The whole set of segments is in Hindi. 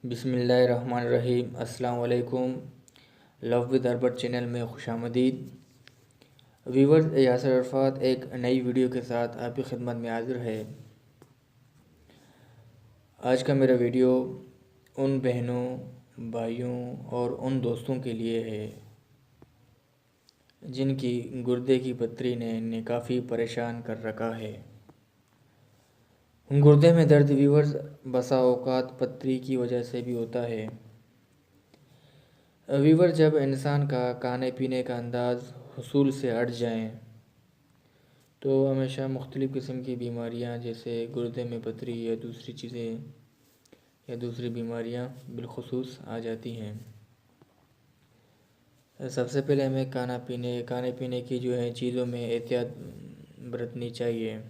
बिस्मिल्लाहिर्रहमानिर्रहीम। अस्सलाम वालेकुम। लव विद अरबट चैनल में खुशामदीद। व्यूवर्स, यासर अरफात एक नई वीडियो के साथ आपकी खिदमत में हाजिर है। आज का मेरा वीडियो उन बहनों, भाइयों और उन दोस्तों के लिए है जिनकी गुर्दे की पथरी ने इन्हें काफ़ी परेशान कर रखा है। गुर्दे में दर्द व्यूवर्स बसा औकात पथरी की वजह से भी होता है। व्यूवर, जब इंसान का खाने पीने का अंदाज़ हुसूल से हट जाए तो हमेशा मुख्तलिफ़ किस्म की बीमारियां जैसे गुर्दे में पथरी या दूसरी चीज़ें या दूसरी बीमारियां बिलखुसूस आ जाती हैं। सबसे पहले हमें खाने पीने की जो है चीज़ों में एहतियात बरतनी चाहिए।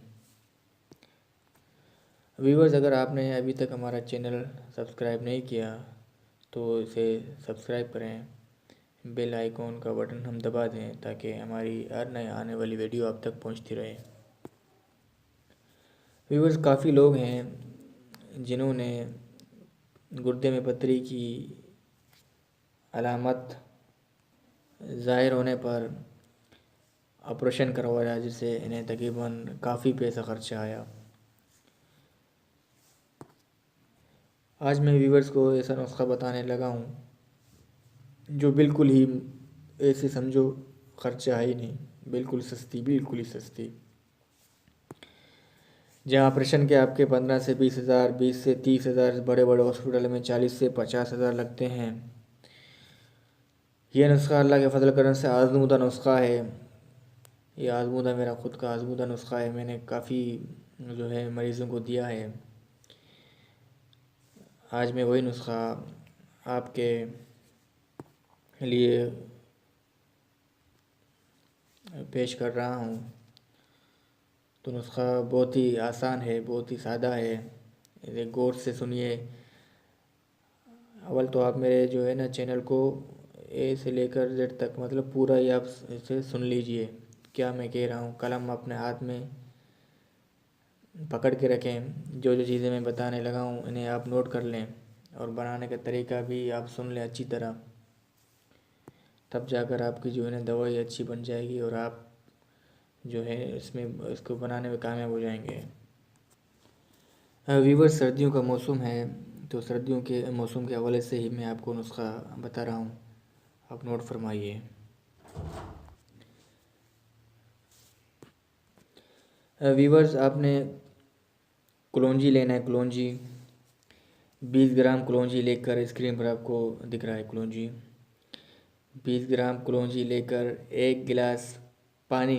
व्यूवर्स, अगर आपने अभी तक हमारा चैनल सब्सक्राइब नहीं किया तो इसे सब्सक्राइब करें, बेल आइकॉन का बटन हम दबा दें ताकि हमारी हर नए आने वाली वीडियो आप तक पहुंचती रहे। व्यूवर्स, काफ़ी लोग हैं जिन्होंने गुर्दे में पथरी की अलामत ज़ाहिर होने पर ऑपरेशन करवाया, जिससे इन्हें तकरीबन काफ़ी पैसा खर्चा आया। आज मैं व्यूवर्स को ऐसा नुस्खा बताने लगा हूँ जो बिल्कुल ही ऐसे समझो खर्चा है ही नहीं, बिल्कुल सस्ती, बिल्कुल ही सस्ती। जहाँ ऑपरेशन के आपके 15 से 20 हज़ार, 20 से 30 हज़ार, बड़े बड़े हॉस्पिटल में 40 से 50 हज़ार लगते हैं। यह नुस्खा अल्लाह के फजल करम से आजमूदा नुस्खा है। ये आजमूदा मेरा ख़ुद का आजमूदा नुस्खा है। मैंने काफ़ी जो है मरीज़ों को दिया है। आज मैं वही नुस्खा आपके लिए पेश कर रहा हूँ। तो नुस्खा बहुत ही आसान है, बहुत ही सादा है। इसे गौर से सुनिए। अव्वल तो आप मेरे जो है ना चैनल को ए से लेकर जेड तक मतलब पूरा ही आप इसे सुन लीजिए क्या मैं कह रहा हूँ। कलम अपने हाथ में पकड़ के रखें। जो जो चीज़ें मैं बताने लगा हूँ इन्हें आप नोट कर लें और बनाने का तरीका भी आप सुन लें अच्छी तरह। तब जाकर आपकी जो है ना दवाई अच्छी बन जाएगी और आप जो है इसको बनाने में कामयाब हो जाएंगे। वीवर, सर्दियों का मौसम है तो सर्दियों के मौसम के हवाले से ही मैं आपको नुस्खा बता रहा हूँ, आप नोट फरमाइए। वीवर्स, आपने कलौंजी लेना है। कलौंजी 20 ग्राम कलौंजी लेकर, स्क्रीन पर आपको दिख रहा है कलौंजी। 20 ग्राम कलौंजी लेकर 1 गिलास पानी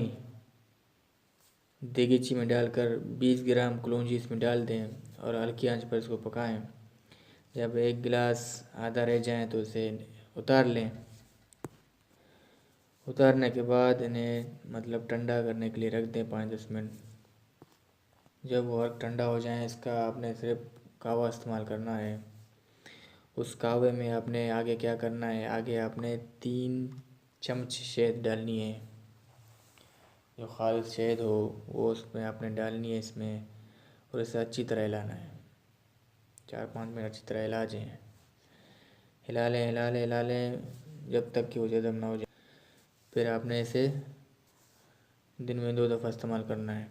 देगीची में डालकर 20 ग्राम कलौंजी इसमें डाल दें और हल्की आंच पर इसको पकाएं। जब 1 गिलास आधा रह जाए तो इसे उतार लें। उतारने के बाद इन्हें मतलब ठंडा करने के लिए रख दें 5-10 मिनट। जब वो ठंडा हो जाए इसका आपने सिर्फ कहवा इस्तेमाल करना है। उस कहवे में आपने आगे क्या करना है, आगे आपने 3 चम्मच शहद डालनी है। जो खालिस शहद हो वो उसमें आपने डालनी है इसमें और इसे अच्छी तरह हिलाना है। 4-5 मिनट अच्छी तरह हिला जाए, हिला लें हिला लें हिला लें जब तक कि वो जज़ब ना हो जाए। फिर आपने इसे दिन में 2 दफ़ा इस्तेमाल करना है,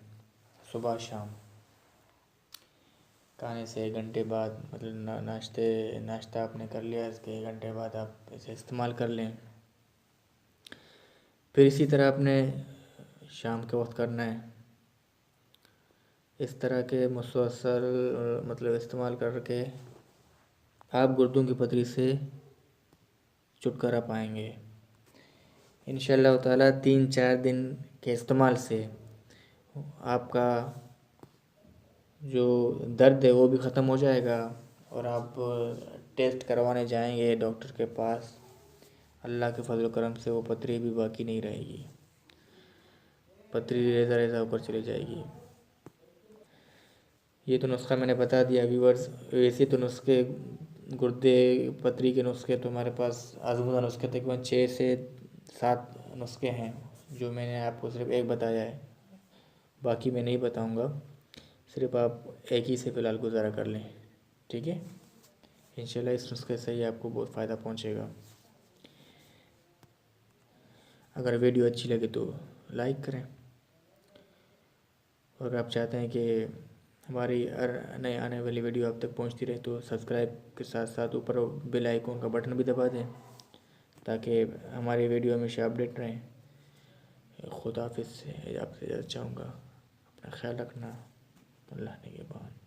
सुबह शाम। खाने से 1 घंटे बाद मतलब नाश्ता आपने कर लिया, इसके 1 घंटे बाद आप इसे इस्तेमाल कर लें। फिर इसी तरह आपने शाम के वक्त करना है। इस तरह के मुसलसल मतलब इस्तेमाल करके आप गुर्दों की पथरी से छुटकारा पाएंगे इंशाअल्लाह ताला। 3-4 दिन के इस्तेमाल से आपका जो दर्द है वो भी ख़त्म हो जाएगा और आप टेस्ट करवाने जाएंगे डॉक्टर के पास। अल्लाह के फजल करम से वो पथरी भी बाकी नहीं रहेगी, पथरी रेजा रेजा ऊपर चली जाएगी। ये तो नुस्खा मैंने बता दिया व्यूवर्स। वैसे तो नुस्खे गुर्दे पथरी के नुस्खे तो हमारे पास आजमूदा नुस्खे तकरीबन 6 से 7 नुस्खे हैं जो मैंने आपको सिर्फ एक बताया है, बाकी मैं नहीं बताऊंगा। सिर्फ आप एक ही से फ़िलहाल गुजारा कर लें, ठीक है। इंशाल्लाह इस नुस्खे से ही आपको बहुत फ़ायदा पहुंचेगा। अगर वीडियो अच्छी लगे तो लाइक करें, और अगर आप चाहते हैं कि हमारी नए आने वाली वीडियो आप तक पहुंचती रहे तो सब्सक्राइब के साथ साथ ऊपर बेल आइकॉन का बटन भी दबा दें ताकि हमारी वीडियो हमेशा अपडेट रहें। खुदा हाफिज़ से आपसे चाहूँगा, अपना ख्याल रखना। अल्लाह ने के बाद।